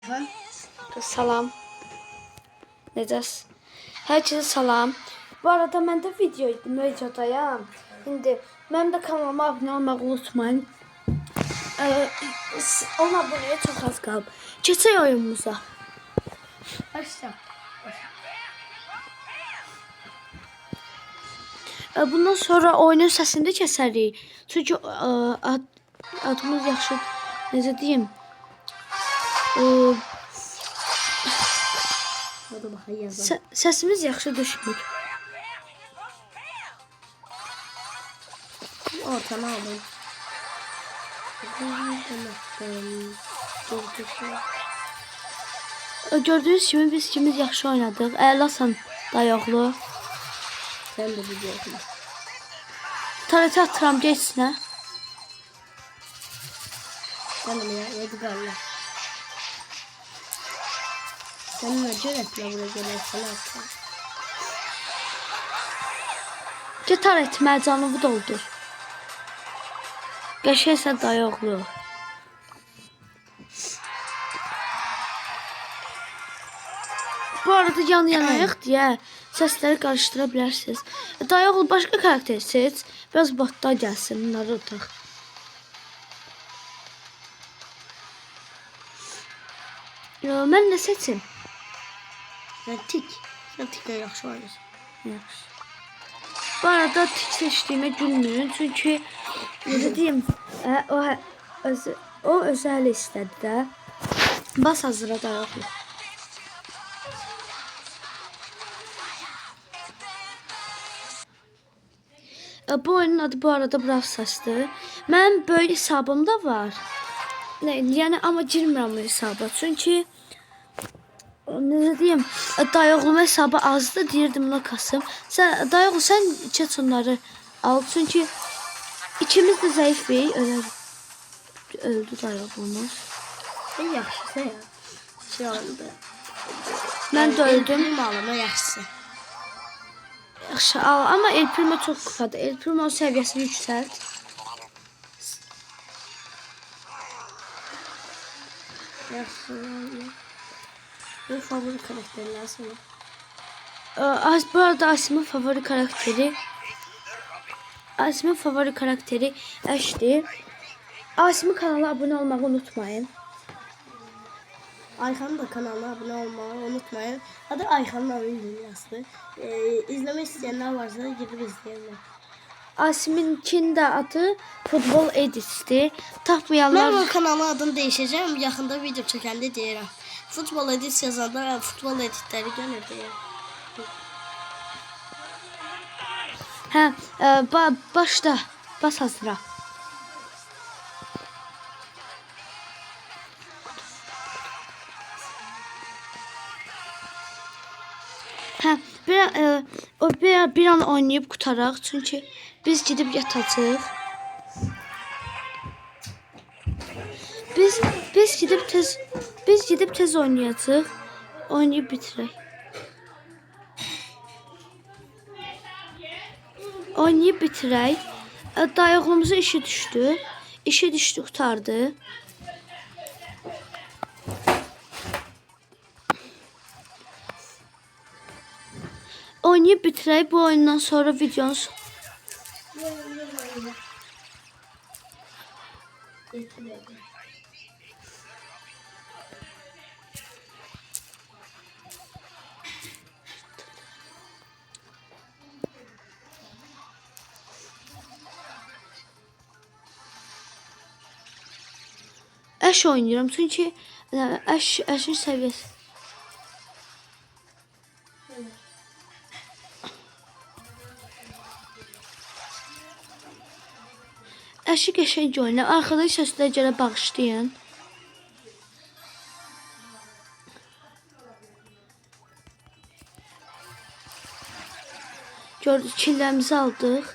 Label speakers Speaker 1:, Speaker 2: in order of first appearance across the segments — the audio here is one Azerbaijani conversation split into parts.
Speaker 1: Ben
Speaker 2: Salam. Necəsiz? Hər kəsə salam. Bu arada mən də videodayam. İndi mənim də kanalıma abunə olmağı unutmayın. Ona abunəyə çox az qalıb. Keçək oyunumuza.
Speaker 1: başla.
Speaker 2: Bundan sonra oyunun səsini də kəsərik. Çünki adımız yaxşı, necə deyim?
Speaker 1: Hadi bakalım yazalım.
Speaker 2: Səsimiz yaxşı düşmür.
Speaker 1: Ortama alayım.
Speaker 2: Gördüyünüz kimi biz ikimiz yaxşı oynadıq. Əlasan dayaqlı.
Speaker 1: Sen de biliyorsun.
Speaker 2: Tarete atıram geçsinə.
Speaker 1: Ben de ya Edgar'la. Seninle cöretle buraya gelirsen atla.
Speaker 2: Get taretmə canımı doldur. Qəşəngsə dayaqlı. Bu arada yan-yanayıq deyə səsləri qarışdıra bilərsiniz. Dayaqlı başqa karakter seç. Biraz botlar gəlsin, bunları otaq. Mən nə seçim?
Speaker 1: Ben tik. Sen tikle yaxşı oynasın.
Speaker 2: Yaxşı. Bu arada tik seçdiyimə gülmürün. Çünki necə deyim, o özəl istədi də. Bas hazıra dayaqlı. Bu oyunun adı bu arada Brawl Stars'dır. Mənim böyük hesabım da var. Yəni amma girmirəm o hesaba. Çünki necə deyim, dayaqlı hesabı azdı, deyirdim ona kasım. Dayaqlı sən keç onları al. Çünki ikimiz də zəifik, öldü dayaqlımız.
Speaker 1: En yaxşısı ya. Şey oldu.
Speaker 2: Mən də öldüm.
Speaker 1: Benim ağlama yaxşısı.
Speaker 2: Yaxşı, al. Amma El Primo çox kupadır. El Primo səviyyəsini yüksəlt.
Speaker 1: Yaxşı. Bu favori karakterler sana.
Speaker 2: Bu arada Asimin favori karakteri Ash'dir. Asimin kanalına abunə olmağı unutmayın.
Speaker 1: Ayxanın da kanalına abone olmayı unutmayın. Adı Ayxanın oyun dünyası. İzlemek isteyenler varsa gidip izleyelim.
Speaker 2: Asiminkin də adı Futbol Edits'dir. Tapmayanlar...
Speaker 1: Ben o kanalın adını değişeceğim. Yakında video çəkəndə deyirəm. Futbol Edits yazanda futbol editləri gəlir deyirəm.
Speaker 2: Başla. Bas hazıra. Bir an oynayıb qutaraq. Çünki biz gidib yatacağıq. Biz gidib tez oynayacağıq. Oynayıb bitirək. Oynayıb bitirək. Dayaqlımızın işi düşdü. İşi düşdü, qutardı. Oynayıb bitirək. Bu oyundan sonra videonun Ash oynayıram çünki Ash'in səviyyəsi. Ash'i qəşəng oynayır. Arxada səslər gələ bağışlayın. Gördük, killərimizi aldıq.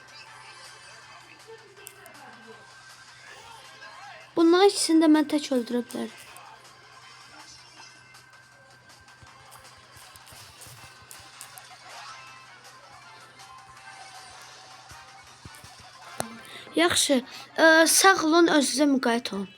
Speaker 2: Bunların ikisini də mən tək öldürə bilərəm. Yaxşı, sağ olun, özünüzə müqayət olun.